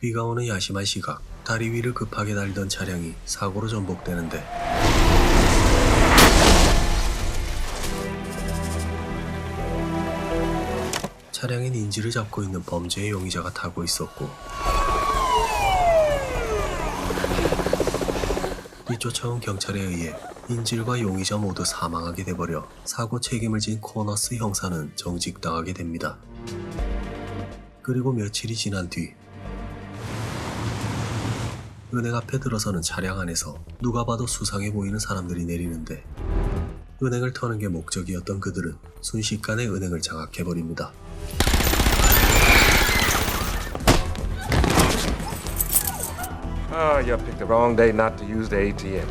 비가 오는 야심한 시각, 다리 위를 급하게 달리던 차량이 사고로 전복되는데 차량엔 인질을 잡고 있는 범죄의 용의자가 타고 있었고 뒤쫓아온 경찰에 의해 인질과 용의자 모두 사망하게 돼버려 사고 책임을 진 코너스 형사는 정직당하게 됩니다. 그리고 며칠이 지난 뒤 은행 앞에 들어서는 차량 안에서 누가 봐도 수상해 보이는 사람들이 내리는데 은행을 터는 게 목적이었던 그들은 순식간에 은행을 장악해버립니다. You picked the wrong day not to use the ATM.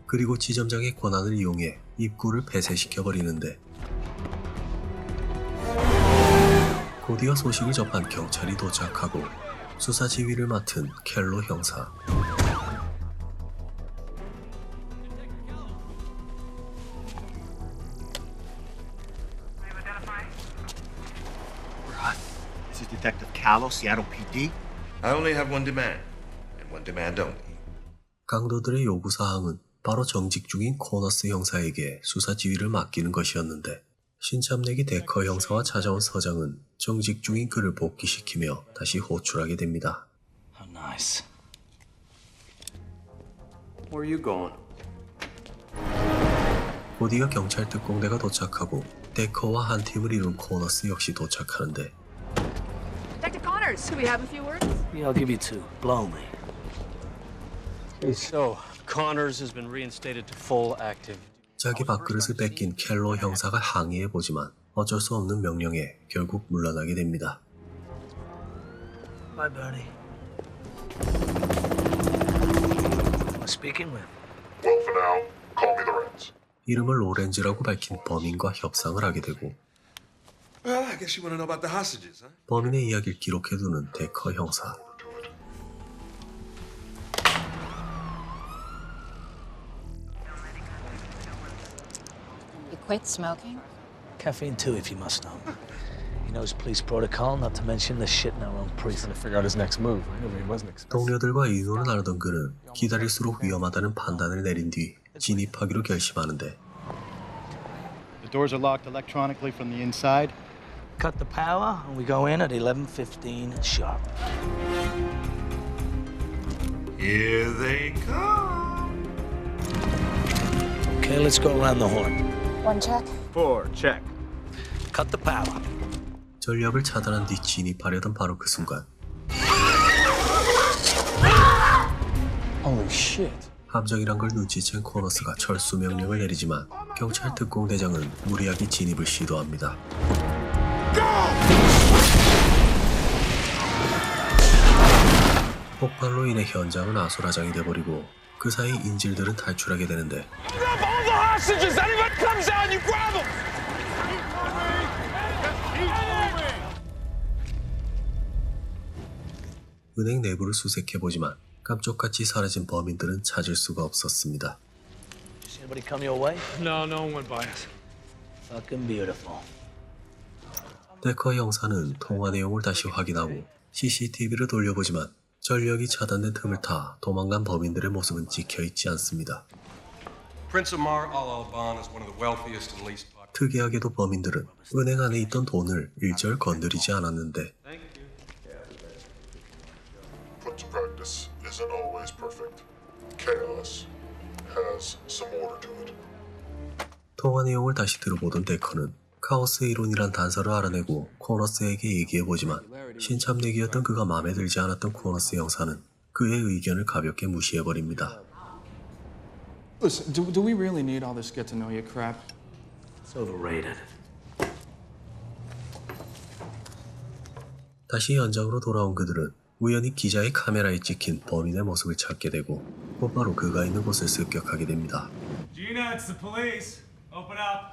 그리고 지점장의 권한을 이용해 입구를 폐쇄시켜버리는데 곧이어 소식을 접한 경찰이 도착하고 수사 지휘를 맡은 켈로 형사. This is Detective Callow, Seattle PD. I only have one demand, and one demand only. 강도들의 요구사항은 바로 정직 중인 코너스 형사에게 수사 지휘를 맡기는 것이었는데 신참내기 데커 형사와 찾아온 서장은 정직 중인 그를 복귀시키며 다시 호출하게 됩니다. How nice. Where are you going? 곧이어 경찰 특공대가 도착하고 데커와 한 팀을 이룬 코너스 역시 도착하는데 Detective Connors, could we have a few words? Yeah, I'll give you two. Blow me. So, Connors has been reinstated to full active. 자기 밥그릇을 뺏긴 켈로 형사가 항의해보지만 어쩔 수 없는 명령에 결국 물러나게 됩니다. Bye, Bernie. I'm speaking with. Well, for now, call me the Reds. 이름을 로렌즈라고 밝힌 범인과 협상을 하게 되고 Well, I guess you want to know about the hostages, huh? 범인의 이야기를 기록해두는 데커 형사. You quit smoking? Caffeine too, if you must know. He knows police protocol, not to mention the shit in our own precinct. To figure out his next move. I knew he wasn't expecting. 동료들과 의논을 나누던 그는 기다릴수록 위험하다는 판단을 내린 뒤 진입하기로 결심하는데 The doors are locked electronically from the inside. Cut the power, and we go in at 11:15 sharp. Here they come. Okay, let's go around the horn. One check. 4, check. Cut the power. 전력을 차단한 뒤 진입하려던 바로 그 순간 Holy shit. 함정이란 걸 눈치챈 코너스가 철수 명령을 내리지만 경찰 특공대장은 무리하게 진입을 시도합니다. 폭발로 인해 현장은 아수라장이 돼버리고 그 사이 인질들은 탈출하게 되는데 은행 내부를 수색해보지만 깜짝같이 사라진 범인들은 찾을 수가 없었습니다. Does anybody come your way? No, no one went by us. Fucking beautiful. 데커 형사는 통화 내용을 다시 확인하고 CCTV를 돌려보지만 전력이 차단된 틈을 타 도망간 범인들의 모습은 찍혀있지 않습니다. Prince Amar Al-Alban is one of the wealthiest and least popular. 특이하게도 범인들은 은행 안에 있던 돈을 일절 건드리지 않았는데 Put to practice isn't always perfect. Chaos has some order to it. 통화 내용을 다시 들어보던 데커는 카오스 이론이란 단서를 알아내고 코너스에게 얘기해보지만 신참내기였던 그가 마음에 들지 않았던 코너스 형사는 그의 의견을 가볍게 무시해버립니다. Listen, do we really need all this get-to-know-you crap? It's overrated. 다시 현장으로 돌아온 그들은 우연히 기자의 카메라에 찍힌 범인의 모습을 찾게 되고 곧바로 그가 있는 곳을 습격하게 됩니다. Gina, it's the police. Open up.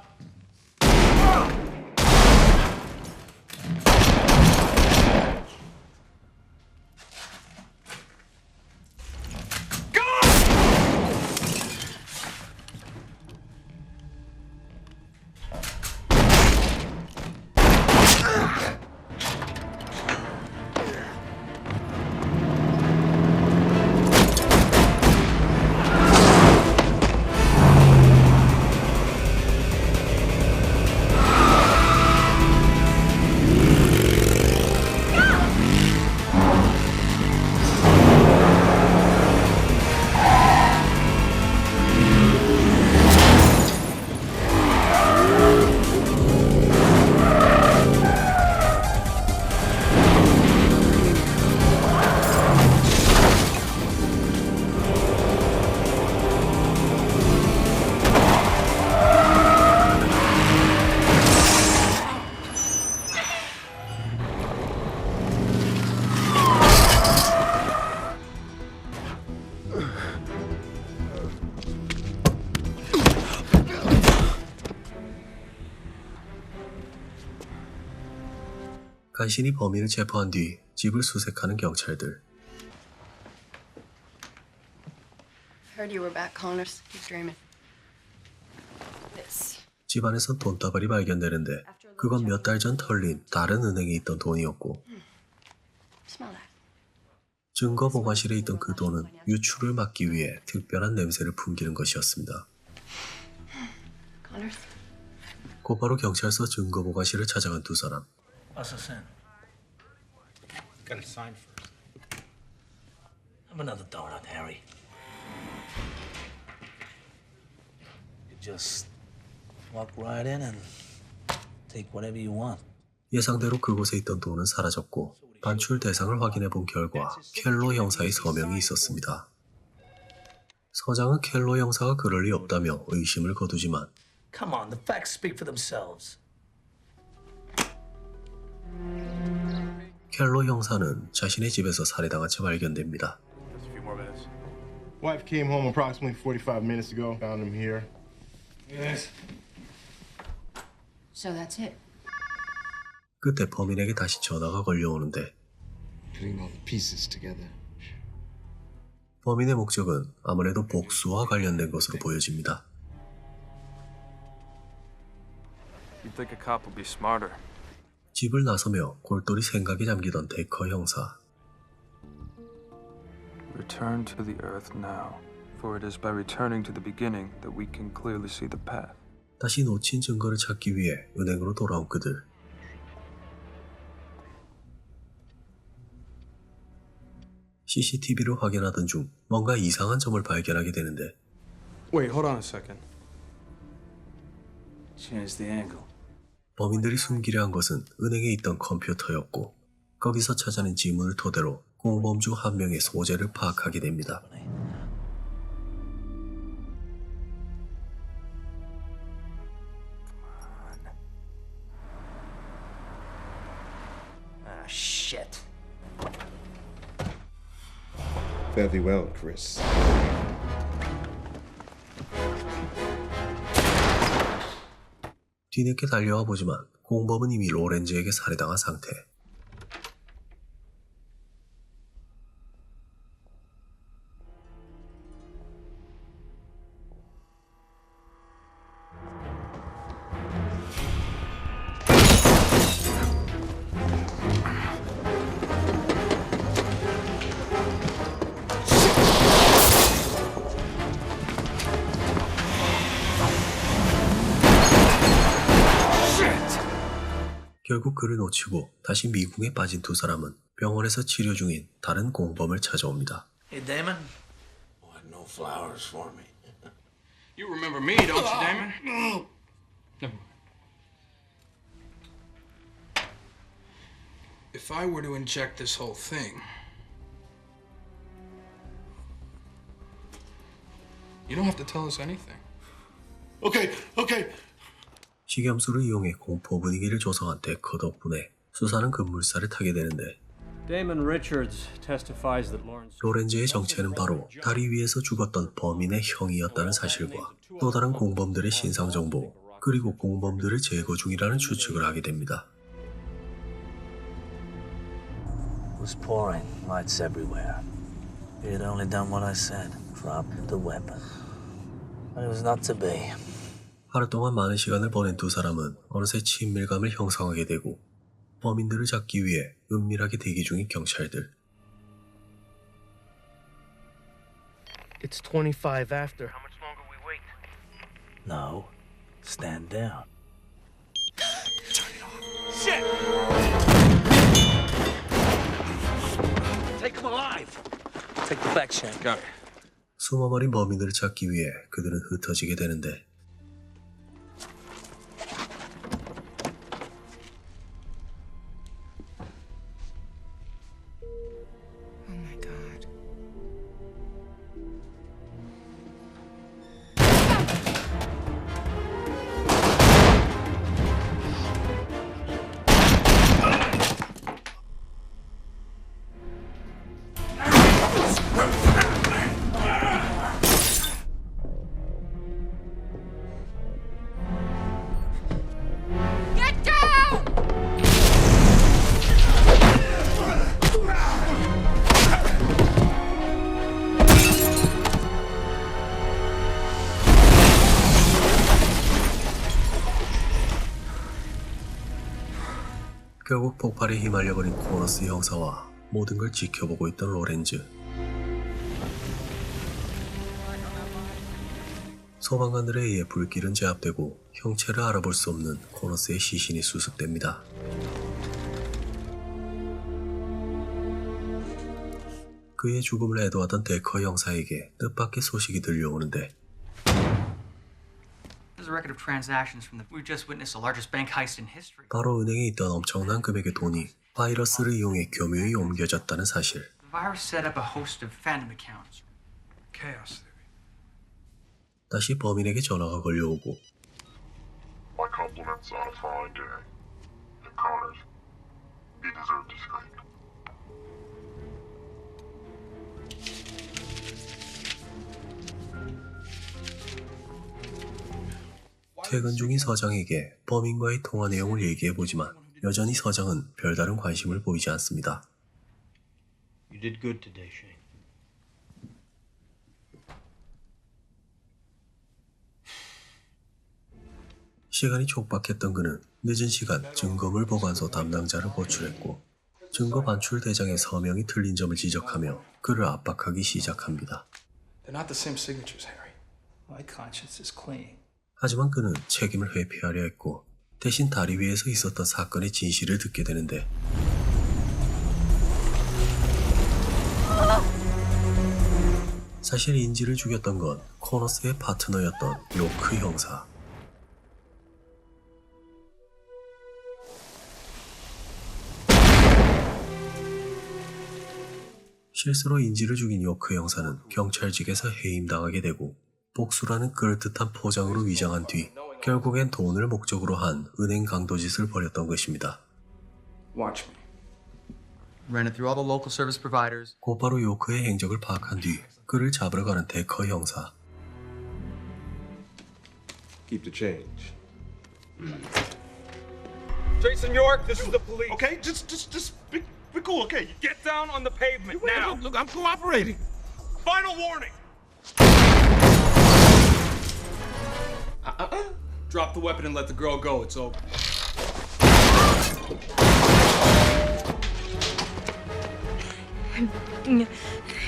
간신히 범인을 체포한 뒤 집을 수색하는 경찰들. Heard you were back, Connors. Keep dreaming. This. 집안에선 돈다발이 발견되는데 그건 몇 달 전 털린 다른 은행에 있던 돈이었고 Smell that. 증거 보관실에 있던 그 돈은 유출을 막기 위해 특별한 냄새를 풍기는 것이었습니다. Connors. 곧바로 경찰서 증거 보관실을 찾아간 두 사람. What's this in? Gotta sign first. Have another donut, Harry. You just walk right in and take whatever you want. 예상대로 그곳에 있던 돈은 사라졌고 반출 대상을 확인해 본 결과 켈로 형사의 서명이 있었습니다. 서장은 켈로 형사가 그럴 리 없다며 의심을 거두지만 Come on, the facts speak for themselves. 켈로 형사는 자신의 집에서 살해당한 채 발견됩니다. Just a few more minutes. Wife came home approximately 45 minutes ago. Found him here. Yes. So that's it. 그때 범인에게 다시 전화가 걸려오는데 Putting all the pieces together. 범인의 목적은 아무래도 복수와 관련된 것으로 보여집니다. You'd think a cop would be smarter. 집을 나서며 골똘히 생각에 잠기던 데커 형사. Return to the earth now, for it is by returning to the beginning that we can clearly see the path. 다시 놓친 증거를 찾기 위해 은행으로 돌아온 그들. CCTV를 확인하던 중 뭔가 이상한 점을 발견하게 되는데 Wait, hold on a second. Change the angle. 범인들이 숨기려 한 것은 은행에 있던 컴퓨터였고 거기서 찾아낸 지문을 토대로 공범 중 한 명의 소재를 파악하게 됩니다. Ah, shit. Fare thee well, Chris. 뒤늦게 달려와 보지만 공범은 이미 로렌즈에게 살해당한 상태. 결국 그를 놓치고 다시 미궁에 빠진 두 사람은 병원에서 치료 중인 다른 공범을 찾아옵니다. Hey, Damon. No flowers for me. You remember me, don't you, Damon? No. Never mind. If I were to inject this whole thing, you don't have to tell us anything. Okay, okay. 식염수를 이용해 공포 분위기를 조성한 데커 덕분에 수사는 급물살을 타게 되는데 Damon Richards testifies that Lawrence. 로렌즈의 정체는 바로 다리 위에서 죽었던 범인의 형이었다는 사실과 또 다른 공범들의 신상 정보 그리고 공범들을 제거 중이라는 추측을 하게 됩니다. It was pouring, lights everywhere. He had only done what I said, dropped the weapon. But it was not to be. 하루 동안 많은 시간을 보낸 두 사람은 어느새 친밀감을 형성하게 되고 범인들을 잡기 위해 은밀하게 대기 중인 경찰들. It's 25 after. How much longer we wait? No, stand down. Shit! Take him alive! Take the back, Shank. Got it. 숨어버린 범인들을 찾기 위해 그들은 흩어지게 되는데 Oh my God. 결국 폭발에 휘말려버린 코너스 형사와 모든 걸 지켜보고 있던 로렌즈. 소방관들에 의해 불길은 제압되고 형체를 알아볼 수 없는 코너스의 시신이 수습됩니다. 그의 죽음을 애도하던 데커 형사에게 뜻밖의 소식이 들려오는데 There's a record of transactions from the. We just witnessed the largest bank heist in history. 바로 은행에 있던 엄청난 금액의 돈이 바이러스를 이용해 교묘히 옮겨졌다는 사실. The virus set up a host of phantom accounts. Chaos. 다시 범인에게 전화가 걸려오고 My compliments on a fine day. And Connors, he deserved his fate. 퇴근 중인 서장에게 범인과의 통화 내용을 얘기해보지만 여전히 서장은 별다른 관심을 보이지 않습니다. You did good today, Shane. 시간이 촉박했던 그는 늦은 시간 증거물 보관소 담당자를 호출했고 증거 반출 대장의 서명이 틀린 점을 지적하며 그를 압박하기 시작합니다. They're not the same signatures, Harry. My conscience is clean. 하지만 그는 책임을 회피하려 했고 대신 다리 위에서 있었던 사건의 진실을 듣게 되는데 사실 인지를 죽였던 건 코너스의 파트너였던 요크 형사. 실수로 인지를 죽인 요크 형사는 경찰직에서 해임당하게 되고 복수라는 그럴듯한 포장으로 위장한 뒤 결국엔 돈을 목적으로 한 은행 강도짓을 벌였던 것입니다. Watch me. Ran it through all the local service providers. 곧바로 요크의 행적을 파악한 뒤 그를 잡으러 가는 데커 형사. Keep the change. Jason York, this is the police. Okay, just be cool, okay? Get down on the pavement now. Look, I'm cooperating. Final warning. Drop the weapon and let the girl go. It's over.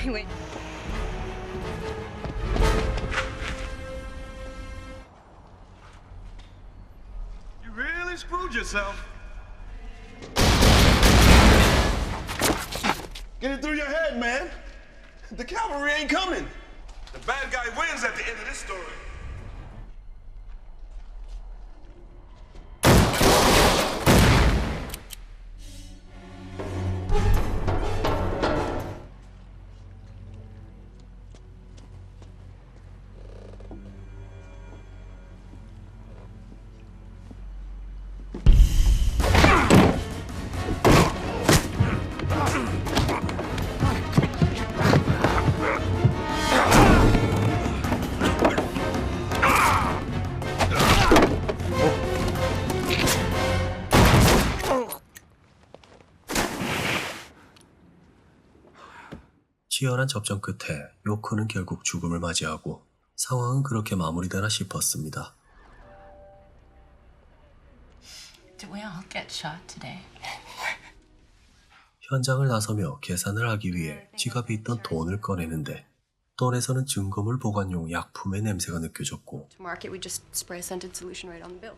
Wait. You really screwed yourself. Get it through your head, man. The cavalry ain't coming. The bad guy wins at the end of this story. 치열한 접전 끝에 요크는 결국 죽음을 맞이하고 상황은 그렇게 마무리되나 싶었습니다. Did we all get shot today? 현장을 나서며 계산을 하기 위해 지갑에 있던 돈을 꺼내는데 돈에서는 증거물 보관용 약품의 냄새가 느껴졌고 To market, we just spray a scented solution right on the bill.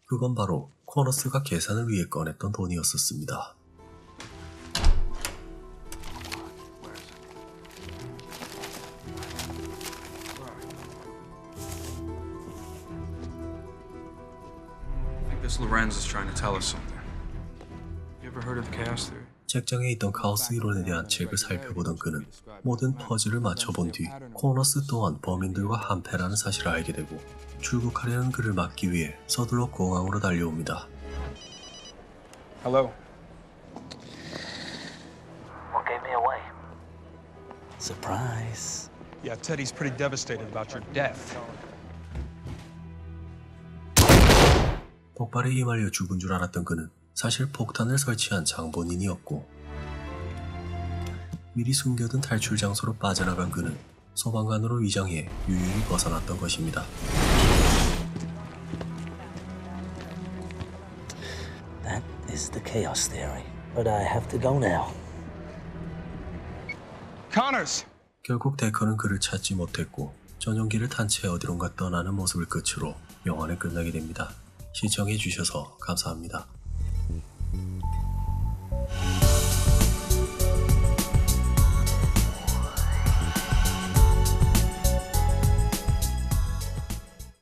그건 바로 코너스가 계산을 위해 꺼냈던 돈이었었습니다. This Lorenz is trying to tell us something. You ever heard of the chaos theory? 책장에 있던 카오스 이론에 대한 책을 살펴보던 그는 모든 퍼즐을 맞춰본 뒤 코너스 또한 범인들과 한패라는 사실을 알게 되고 출국하려는 그를 막기 위해 서둘러 공항으로 달려옵니다. Hello. What gave me away? Surprise. Yeah, Teddy's pretty devastated about your death. 폭발에 휘말려 죽은 줄 알았던 그는 사실 폭탄을 설치한 장본인이었고 미리 숨겨둔 탈출 장소로 빠져나간 그는 소방관으로 위장해 유유히 벗어났던 것입니다. That is the chaos theory. But I have to go now. Connors! 결국 데커는 그를 찾지 못했고 전용기를 탄 채 어디론가 떠나는 모습을 끝으로 영화는 끝나게 됩니다. 시청해주셔서 감사합니다.